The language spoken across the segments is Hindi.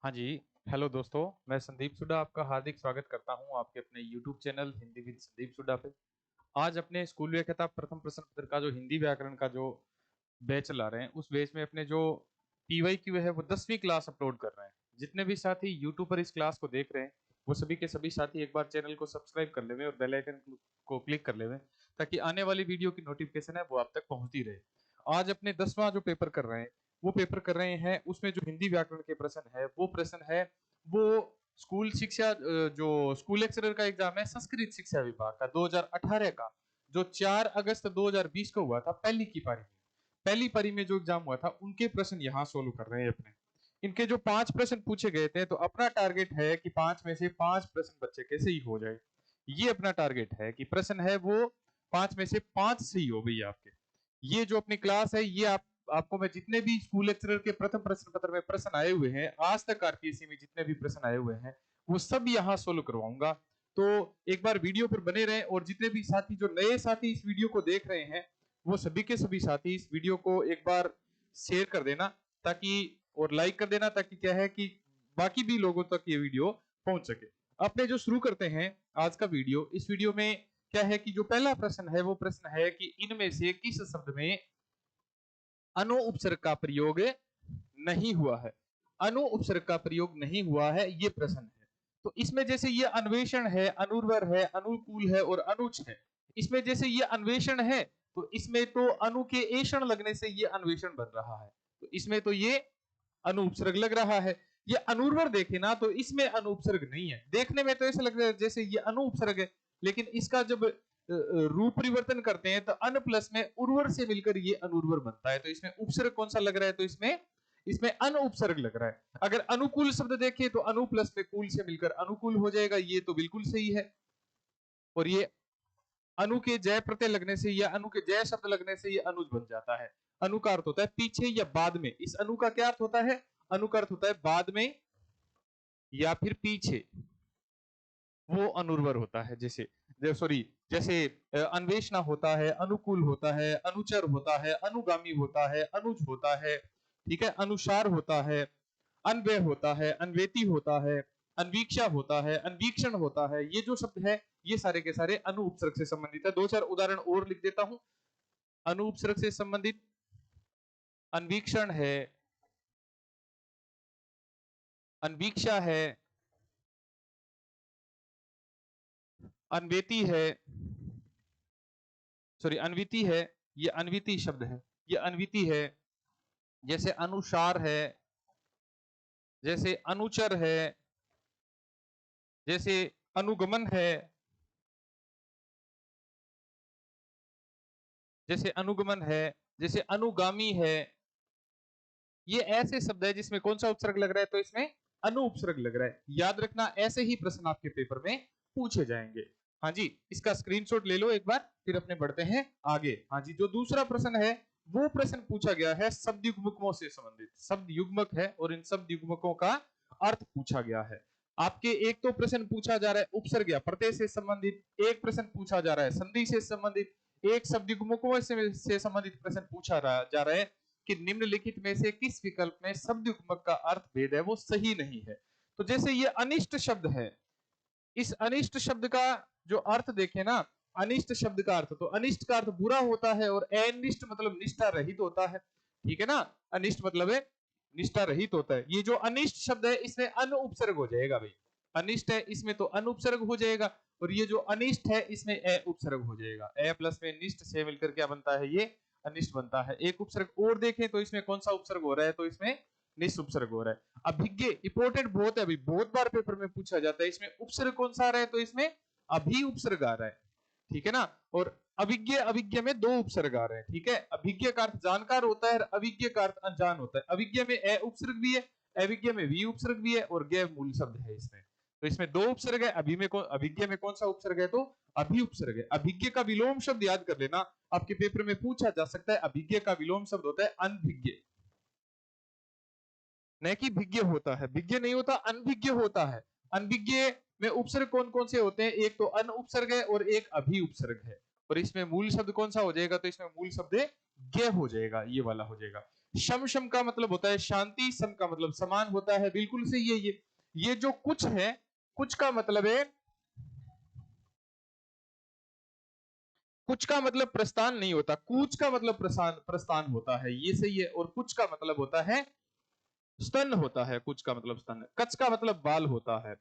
हाँ जी। हेलो दोस्तों, मैं संदीप सुडा आपका हार्दिक स्वागत करता हूं आपके अपने YouTube channel Hindi with Sandeep Suda पे। आज अपने स्कूल व्याख्याता प्रथम प्रश्न पत्र का जो हिंदी व्याकरण का जो बैच चला रहे हैं, उस बैच में अपने जो PYQ है वो 10वीं क्लास अपलोड कर रहे हैं। जितने भी साथी यूट्यूब पर इस क्लास को देख रहे हैं, वो सभी के सभी साथी एक बार चैनल को सब्सक्राइब कर लेवे और बेल आइकन को क्लिक कर लेवे, ताकि आने वाली वीडियो की नोटिफिकेशन है वो आप तक पहुंचती रहे। आज अपने 10वां जो पेपर कर रहे हैं, वो पेपर कर रहे हैं, उसमें जो हिंदी व्याकरण के प्रश्न है वो प्रश्न है वो स्कूल शिक्षा जो स्कूल लेक्चरर का एग्जाम है संस्कृत शिक्षा विभाग का 2018 का, जो 4 अगस्त 2020 को हुआ था पहली की पारी में। पहली पारी में जो एग्जाम हुआ था उनके प्रश्न यहाँ सोल्व कर रहे हैं अपने। इनके जो 5 प्रश्न पूछे गए थे, तो अपना टारगेट है कि 5 में से 5 प्रश्न बच्चे के सही हो जाए। ये अपना टारगेट है कि प्रश्न है वो 5 में से 5 सही हो भैया आपके। ये जो अपनी क्लास है, ये आपको मैं जितने भी स्कूल लेक्चरर के प्रथम प्रश्न पत्र में प्रश्न आए हुए हैं, आज तक आरपीएससी में जितने भी प्रश्न आए हुए हैं, वो सब यहाँ सोल्व करवाऊंगा। तो एक बार वीडियो पर बने रहें, और जितने भी साथी जो नए साथी इस वीडियो को देख रहे हैं, वो सभी के सभी साथी इस वीडियो को एक बार शेयर कर देना, ताकि और लाइक कर देना, ताकि क्या है कि बाकी भी लोगों तक ये वीडियो पहुंच सके। अपने जो शुरू करते हैं आज का वीडियो, इस वीडियो में क्या है कि जो पहला प्रश्न है वो प्रश्न है कि इनमें से किस शब्द में अनु उपसर्ग का प्रयोग नहीं हुआ है। अनु उपसर्ग का प्रयोग नहीं हुआ है, ये प्रश्न है। तो इसमें जैसे ये अन्वेषण है, अनुर्वर है, अनुकूल है और अनुच है। इसमें जैसे ये अन्वेषण है, तो इसमें तो अनु के एषण लगने से ये अन्वेषण बन रहा है, तो इसमें तो ये अनु उपसर्ग लग रहा है। ये अनुर्वर देखे ना, तो इसमें अनु उपसर्ग नहीं है। देखने में तो ऐसा लग रहा है जैसे ये अनु उपसर्ग है, लेकिन इसका जब रूप परिवर्तन करते हैं तो अन प्लस में उर्वर से मिलकर ये अनुर्वर बनता है। तो इसमें उपसर्ग कौन सा लग रहा है? तो इसमें इसमें अन उपसर्ग लग रहा है। अगर अनुकूल शब्द देखें तो अनु प्लस में कूल से मिलकर अनुकूल हो जाएगा, ये तो बिल्कुल सही है। और ये अनु के जय प्रत्यय लगने से या अनु के जय शब्द लगने से ये अनुज बन जाता है। अनु का अर्थ होता है पीछे या बाद में। इस अनु का क्या अर्थ होता है? अनु का अर्थ होता है बाद में या फिर पीछे, वो अनुर्वर होता है। जैसे सॉरी, जैसे अन्वेषणा होता है, अनुकूल होता है, अनुचर होता है, अनुगामी होता है, अनुज होता है, ठीक है, अनुसार होता है, अन्वय होता है, अन्वेती होता है, अन्वीक्षा होता है, अन्वीक्षण होता है। ये जो शब्द है ये सारे के सारे अनु उपसर्ग से संबंधित है। दो चार उदाहरण और लिख देता हूं। अनु उपसर्ग से संबंधित अन्वीक्षण है, अन्वीक्षा है, अन्वेती है, सॉरी अन्विति है, ये अन्विति शब्द है, ये अन्विति है। जैसे अनुसार है, जैसे अनुचर है, जैसे अनुगमन है, जैसे अनुगमन है, जैसे अनुगामी है। ये ऐसे शब्द है जिसमें कौन सा उपसर्ग लग रहा है? तो इसमें अनु उपसर्ग लग रहा है। याद रखना, ऐसे ही प्रश्न आपके पेपर में पूछे जाएंगे। हाँ जी, इसका स्क्रीनशॉट ले लो एक बार, फिर अपने बढ़ते हैं आगे। हाँ जी, जो दूसरा प्रश्न है वो प्रश्न पूछा गया है शब्द युग्मकों से संबंधित। शब्द युग्मक है और इन शब्द युग्मकों का अर्थ पूछा गया है। आपके एक तो प्रश्न पूछा जा रहा है उपसर्ग या प्रत्यय से संबंधित, एक प्रश्न पूछा जा रहा है संधि से संबंधित, एक शब्द युग्मकों से संबंधित प्रश्न पूछा जा रहा है कि निम्नलिखित में से किस विकल्प में शब्द युग्मक का अर्थ भेद है वो सही नहीं है। तो जैसे ये अनिष्ट शब्द है, इस अनिष्ट शब्द का जो अर्थ देखें ना, अनिष्ट शब्द का अर्थ, तो अनिष्ट का अर्थ बुरा होता है और अनिष्ट मतलब निष्ठा रहित होता है, ठीक है ना। अनिष्ट मतलब है निष्ठा रहित होता है। ये जो अनिष्ट शब्द है इसमें अन उपसर्ग हो जाएगा भाई। अनिष्ट है इसमें तो अन उपसर्ग हो जाएगा, और ये जो अनिष्ट है इसमें अ उपसर्ग हो जाएगा। अ प्लस में निष्ठ से मिलकर क्या बनता है? ये अनिष्ट बनता है। एक उपसर्ग और देखें तो इसमें कौन सा उपसर्ग हो रहा है? तो इसमें निष्ठ उपसर्ग हो रहा है। अभिज्ञ इंपोर्टेंट बहुत है अभी, बहुत बार पेपर में पूछा जाता है। इसमें उपसर्ग कौन सा आ रहा है? तो इसमें अभी उपसर्ग आ रहा है, ठीक है ना। और अभिज्ञ अभिज्ञ में दो उपसर्ग आ रहे हैं, ठीक है। अभिज्ञ का अर्थ जानकार होता है और अभिज्ञ का अर्थ अनजान होता है। अभिज्ञ में अ उपसर्ग भी है, अभिज्ञ में वी उपसर्ग भी है, और ज्ञ मूल शब्द है इसमें। तो इसमें दो उपसर्ग है। अभिज्ञ में कौन सा उपसर्ग है? तो अभी उपसर्ग है। अभिज्ञ का विलोम शब्द याद कर लेना, आपके पेपर में पूछा जा सकता है। अभिज्ञ का विलोम शब्द होता है अनभिज्ञ, न कि भिज्ञ होता है। भिज्ञ नहीं होता, अनभिज्ञ होता है। अनभिज्ञ में उपसर्ग कौन कौन से होते हैं? एक तो अन उपसर्ग है और एक अभी उपसर्ग है। और इसमें मूल शब्द कौन सा हो जाएगा, तो इसमें मूल शब्द गे हो जाएगा, ये वाला हो जाएगा। शम शम का मतलब होता है शांति, सम का मतलब समान होता है, बिल्कुल सही है ये जो कुछ है, कुछ का मतलब है, कुछ का मतलब प्रस्थान नहीं होता, कूच का मतलब प्रस्थान होता है, ये सही है। और कुछ का मतलब होता है स्तन होता है, कुछ का मतलब स्तन। कच का मतलब बाल होता है,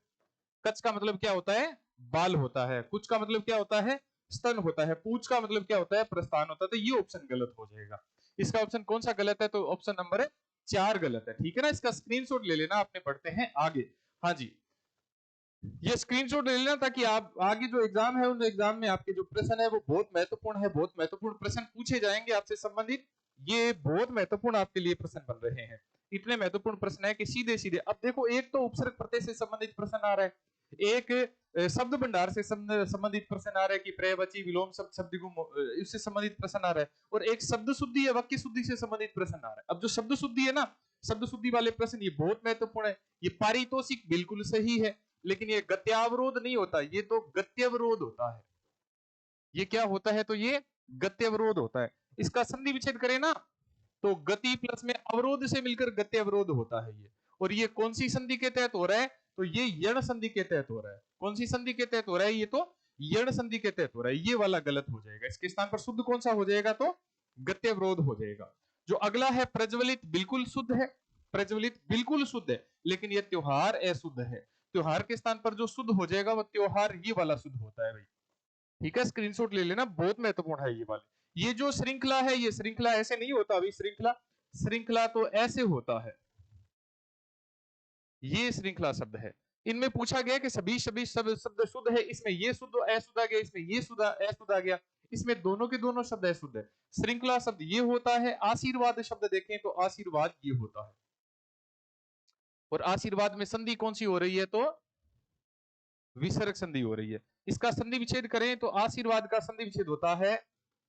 कच का मतलब क्या होता है, बाल होता है। कुछ का मतलब क्या होता है, स्तन होता है। पूछ का मतलब क्या होता है, प्रस्थान होता है। तो ये ऑप्शन गलत हो जाएगा। इसका ऑप्शन कौन सा गलत है, तो ऑप्शन नंबर 4 गलत है। ठीक है ना, इसका स्क्रीनशॉट ले लेना। आपने बढ़ते हैं आगे। हाँ जी, ये स्क्रीनशॉट ले लेना ताकि आप आगे जो एग्जाम है उन एग्जाम में आपके जो प्रश्न है वो बहुत महत्वपूर्ण है, बहुत महत्वपूर्ण प्रश्न पूछे जाएंगे आपसे संबंधित। ये बहुत महत्वपूर्ण आपके लिए प्रश्न बन रहे हैं। इतने महत्वपूर्ण प्रश्न है कि सीधे सीधे, अब देखो, एक तो उपसर्ग प्रत्यय से संबंधित प्रश्न आ रहा है, एक शब्द भंडार से संबंधित प्रश्न आ रहा है कि पर्यायवाची विलोम शब्द शब्दगुण इससे संबंधित प्रश्न आ रहा है, और एक शब्द शुद्धि या वाक्य शुद्धि से संबंधित प्रश्न आ रहा है। अब जो शब्द शुद्धि है ना, शब्द शुद्धि वाले प्रश्न ये बहुत महत्वपूर्ण है। ये पारितोषिक बिल्कुल सही है, लेकिन ये गत्यावरोध नहीं होता, ये तो गत्यवरोध होता है। ये क्या होता है, तो ये गत्यवरोध होता है। इसका संधि विच्छेद करें ना, तो गति प्लस में अवरोध से मिलकर गत्यवरोध होता है ये। और ये कौन सी संधि के तहत हो रहा है, तो ये यण संधि के तहत हो रहा है। कौन सी संधि के तहत हो रहा है, ये तो यण संधि के तहत हो रहा है। ये वाला गलत हो जाएगा। इसके स्थान पर शुद्ध कौन सा हो जाएगा, तो गत्यवरोध हो जाएगा। जो अगला है प्रज्वलित, बिल्कुल शुद्ध है, प्रज्वलित बिल्कुल शुद्ध है, लेकिन यह त्योहार अशुद्ध है। त्योहार के स्थान पर जो शुद्ध हो जाएगा वो त्योहार, ये वाला शुद्ध होता है भाई। ठीक है, स्क्रीनशॉट ले लेना, बहुत महत्वपूर्ण है ये वाले। ये जो श्रृंखला है, ये श्रृंखला ऐसे नहीं होता अभी, श्रृंखला श्रृंखला तो ऐसे होता है। ये श्रृंखला शब्द है। इनमें पूछा गया कि सभी सभी शब्द शुद्ध है, इसमें ये शुद्ध अशुद्ध आ गया, इसमें ये शुद्ध अशुद्ध आ गया, इसमें दोनों के दोनों शब्द अशुद्ध है। श्रृंखला शब्द ये होता है। आशीर्वाद शब्द देखें तो आशीर्वाद ये होता है, और आशीर्वाद में संधि कौन सी हो रही है, तो विसर्ग संधि हो रही है। इसका संधि विच्छेद करें तो आशीर्वाद का संधि विच्छेद होता है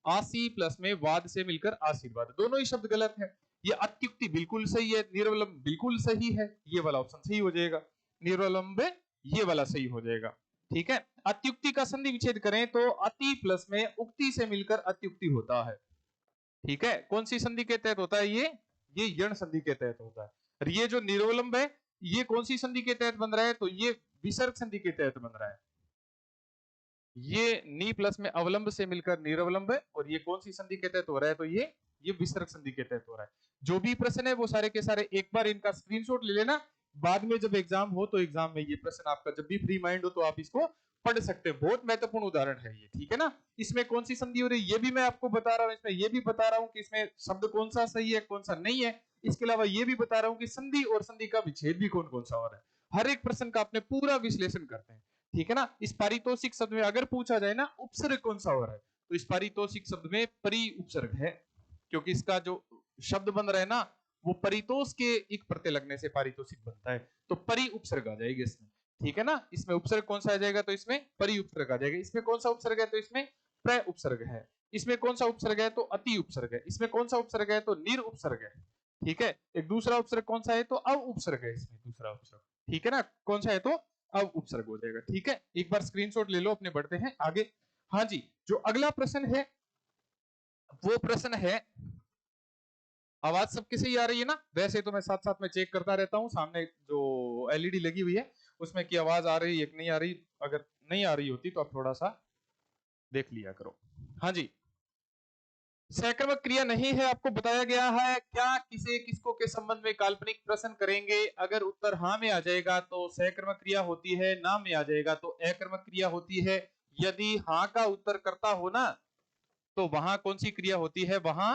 आशी प्लस में वाद से मिलकर आशीर्वाद। दोनों ही शब्द गलत है। ये अत्युक्ति बिल्कुल सही है, निर्वलंब बिल्कुल सही है, ये वाला ऑप्शन सही हो जाएगा। निर्वलंब ये वाला सही हो जाएगा। ठीक है, अत्युक्ति का संधि विच्छेद करें तो अति प्लस में उक्ति से मिलकर अत्युक्ति होता है। ठीक है, कौन सी संधि के तहत होता है, ये यण संधि के तहत होता है। और ये जो निर्वलंब है, ये कौन सी संधि के तहत बन रहा है, तो ये विसर्ग संधि के तहत बन रहा है। ये नी प्लस में अवलंब से मिलकर निरवलंब है, और ये कौन सी संधि के तहत हो रहा है, तो ये विसर्ग संधि के तहत हो रहा है। जो भी प्रश्न है वो सारे के सारे एक बार इनका स्क्रीनशॉट ले लेना। बाद में जब एग्जाम हो तो एग्जाम में ये प्रश्न आपका जब भी फ्री माइंड हो तो आप इसको पढ़ सकते हैं। बहुत महत्वपूर्ण उदाहरण है ये। ठीक है ना, इसमें कौन सी संधि हो रही है ये भी मैं आपको बता रहा हूँ। इसमें ये भी बता रहा हूँ कि इसमें शब्द कौन सा सही है कौन सा नहीं है। इसके अलावा ये भी बता रहा हूँ कि संधि और संधि का विच्छेद भी कौन कौन सा हो रहा है। हर एक प्रश्न का अपने पूरा विश्लेषण करते हैं। ठीक है ना, इस पारितोषिक शब्द में अगर पूछा जाए ना उपसर्ग कौन सा हो रहा है, तो इस पारितोषिक शब्द में परि उपसर्ग है, क्योंकि इसका जो शब्द बन रहा है ना वो परितोष के एक प्रत्यय लगने से पारितोषिक बनता है, तो परि उपसर्ग आ जाएगा इसमें। ठीक है ना, इसमें उपसर्ग कौन सा आ जाएगा, तो इसमें परि उपसर्ग आ जाएगा। इसमें कौन सा उपसर्ग है, तो इसमें प्र उपसर्ग है। इसमें कौन सा उपसर्ग है, तो अति उपसर्ग है। इसमें कौन सा उपसर्ग है, तो निर उपसर्ग है। ठीक है, एक दूसरा उपसर्ग कौन सा है, तो अव उपसर्ग है इसमें दूसरा उपसर्ग। ठीक है ना, कौन सा है, तो अव उपसर्ग हो जाएगा। ठीक है, एक बार स्क्रीनशॉट ले लो, अपने बढ़ते हैं आगे। हाँ जी, जो अगला प्रश्न है वो प्रश्न है, आवाज सबके सही आ रही है ना। वैसे तो मैं साथ साथ में चेक करता रहता हूँ सामने जो एलईडी लगी हुई है उसमें की आवाज आ रही है कि नहीं आ रही। अगर नहीं आ रही होती तो आप थोड़ा सा देख लिया करो। हाँ जी, सहकर्मक क्रिया नहीं है, आपको बताया गया है। क्या किसे किसको के संबंध में काल्पनिक प्रश्न करेंगे, अगर उत्तर हाँ में आ जाएगा तो सहकर्मक क्रिया होती है, ना में आ जाएगा तो अकर्मक क्रिया होती है। यदि हाँ का उत्तर करता हो ना तो वहां कौन सी क्रिया होती है, वहां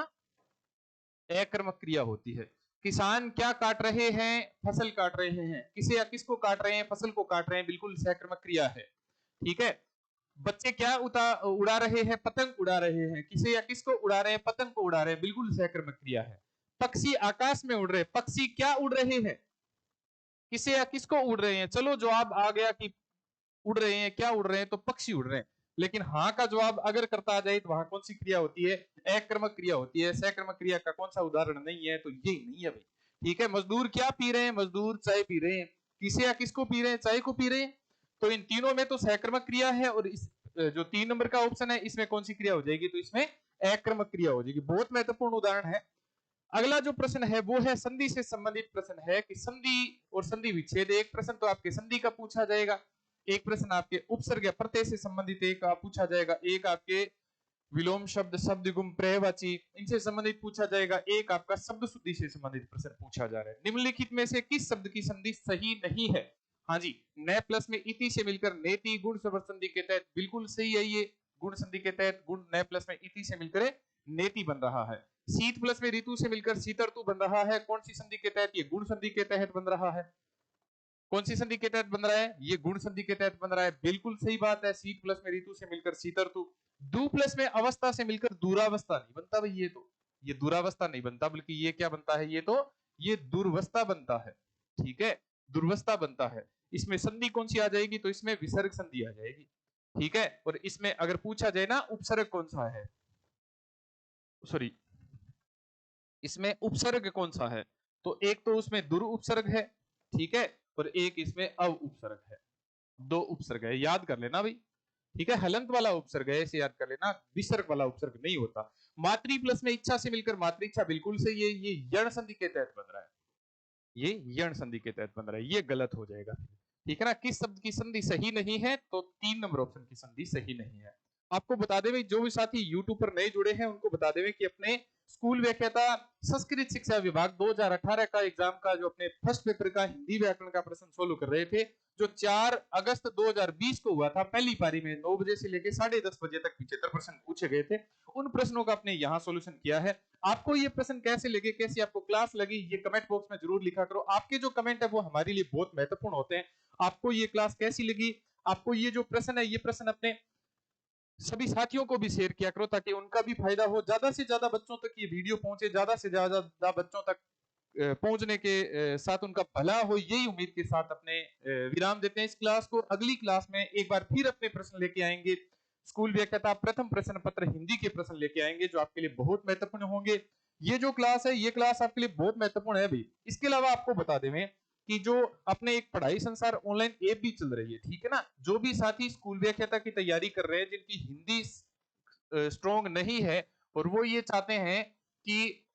अकर्मक क्रिया होती है। किसान क्या काट रहे हैं, फसल काट रहे हैं। किसे या किसको काट रहे हैं, फसल को काट रहे हैं, बिल्कुल सहकर्मक क्रिया है। ठीक है, बच्चे क्या उड़ा रहे हैं, पतंग उड़ा रहे हैं। किसे या किसको उड़ा रहे हैं, पतंग को उड़ा रहे हैं, बिल्कुल सहकर्मक क्रिया है। पक्षी आकाश में उड़ रहे हैं, पक्षी क्या उड़ रहे हैं, किसे या किसको उड़ रहे हैं। चलो जवाब आ गया कि उड़ रहे हैं, क्या उड़ रहे हैं, तो पक्षी उड़ रहे हैं। लेकिन हाँ का जवाब अगर करता आ जाए तो वहां कौन सी क्रिया होती है, अकर्मक क्रिया होती है। सहकर्मक क्रिया का कौन सा उदाहरण नहीं है, तो ये नहीं है भाई। ठीक है, मजदूर क्या पी रहे हैं, मजदूर चाय पी रहे हैं। किसे या किसको पी रहे हैं, चाय को पी रहे हैं। तो इन तीनों में तो सहकर्मक क्रिया है, और इस जो 3 नंबर का ऑप्शन है इसमें कौन सी क्रिया हो जाएगी, तो इसमें अक्रमक क्रिया हो जाएगी। बहुत महत्वपूर्ण उदाहरण है। अगला जो प्रश्न है वो है संधि से संबंधित प्रश्न है कि संधि और संधि विच्छेद। एक प्रश्न तो आपके संधि का पूछा जाएगा, एक प्रश्न आपके उपसर्ग या प्रत्यय से संबंधित एक पूछा जाएगा, एक आपके विलोम शब्द, शब्द गुम, पर्यायवाची इनसे संबंधित पूछा जाएगा, एक आपका शब्द शुद्धि से संबंधित प्रश्न पूछा जा रहा है। निम्नलिखित में से किस शब्द की संधि सही नहीं है? हाँ जी, न प्लस में इति से मिलकर नेति गुण संधि के तहत बिल्कुल सही है। ये गुण संधि के तहत गुण न प्लस में इति से मिलकर नेति बन रहा है। शीत प्लस में ऋतु से मिलकर शीतर्तु बन रहा है, कौन सी संधि के तहत? ये गुण संधि के तहत बन रहा है। कौन सी संधि के तहत बन रहा है? ये गुण संधि के तहत बन रहा है। बिल्कुल सही बात है, शीत प्लस में ऋतु से मिलकर शीतर्तु। दू प्लस में अवस्था से मिलकर दूरावस्था नहीं बनता भाई, ये दूरावस्था नहीं बनता, बल्कि ये क्या बनता है? ये दुर्वस्था बनता है। ठीक है, दुर्वस्था बनता है। इसमें संधि कौन सी आ जाएगी? तो इसमें विसर्ग संधि आ जाएगी। ठीक है, और इसमें अगर पूछा जाए ना उपसर्ग कौन सा है, सॉरी इसमें उपसर्ग कौन सा है, तो एक तो उसमें दुर उपसर्ग है, ठीक है, और एक इसमें अव उपसर्ग है। दो उपसर्ग है, याद कर लेना भाई। ठीक है, हलंत वाला उपसर्ग है, इसे याद कर लेना, विसर्ग वाला उपसर्ग नहीं होता। मातृ प्लस में इच्छा से मिलकर मातृच्छा बिल्कुल सही है, ये यण संधि के तहत बन रहा है, ये यण संधि के तहत बन रहा है, ये गलत हो जाएगा। ठीक है ना, किस शब्द की संधि सही नहीं है? तो 3 नंबर ऑप्शन की संधि सही नहीं है। आपको बता दें जो भी साथी यूट्यूब पर नए जुड़े हैं उनको बता दें कि अपने स्कूल व्याख्याता संस्कृत शिक्षा विभाग 2018 का एग्जाम का जो अपने फर्स्ट पेपर का हिंदी व्याकरण का प्रश्न सोल्व कर रहे थे, जो 4 अगस्त 2020 को हुआ था, पहली पारी में 9 बजे से लेकर 10:30 बजे तक 75 प्रश्न पूछे गए थे। उन प्रश्नों का आपने यहाँ सोल्यूशन किया है। आपको ये प्रश्न कैसे लगे, कैसी आपको क्लास लगी, ये कमेंट बॉक्स में जरूर लिखा करो। आपके जो कमेंट है वो हमारे लिए बहुत महत्वपूर्ण होते हैं। आपको ये क्लास कैसी लगी, आपको ये जो प्रश्न है, ये प्रश्न अपने सभी साथियों को भी शेयर किया करो ताकि उनका भी फायदा हो, ज्यादा से ज्यादा बच्चों तक ये वीडियो पहुंचे, ज्यादा से ज्यादा बच्चों तक पहुंचने के साथ उनका भला हो, यही उम्मीद के साथ अपने विराम देते हैं इस क्लास को। अगली क्लास में एक बार फिर अपने प्रश्न लेके आएंगे, स्कूल व्याख्याता प्रथम प्रश्न पत्र हिंदी के प्रश्न लेके आएंगे जो आपके लिए बहुत महत्वपूर्ण होंगे। ये जो क्लास है, ये क्लास आपके लिए बहुत महत्वपूर्ण है भी। इसके अलावा आपको बता दें कि जो अपने एक पढ़ाई संसार ऑनलाइन ऐप भी चल रही है, ठीक है ना, जो भी साथी स्कूल व्याख्याता की तैयारी कर रहे हैं, जिनकी हिंदी स्ट्रॉन्ग नहीं है और वो ये चाहते हैं कि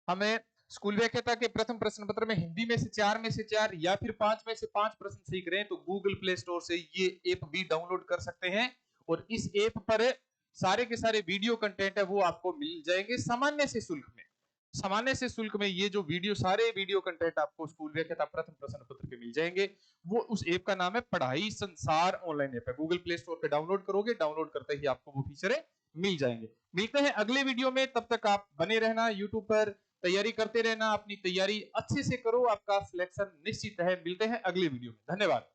हमें स्कूल व्याख्याता के प्रथम प्रश्न पत्र में हिंदी में से 4 में से 4 या फिर 5 में से 5 प्रश्न सीख रहे हैं, तो गूगल प्ले स्टोर से ये ऐप भी डाउनलोड कर सकते हैं और इस ऐप पर सारे के सारे वीडियो कंटेंट है वो आपको मिल जाएंगे सामान्य से शुल्क में। सामान्य से शुल्क में ये जो सारे वीडियो कंटेंट आपको स्कूल व्याख्याता प्रथम प्रश्न पत्र के मिल जाएंगे। वो उस ऐप का नाम है पढ़ाई संसार ऑनलाइन ऐप है, गूगल प्ले स्टोर पे डाउनलोड करोगे, डाउनलोड करते ही आपको वो फीचर मिल जाएंगे। मिलते हैं अगले वीडियो में, तब तक आप बने रहना यूट्यूब पर, तैयारी करते रहना, अपनी तैयारी अच्छे से करो, आपका सिलेक्शन निश्चित है। मिलते हैं अगले वीडियो में, धन्यवाद।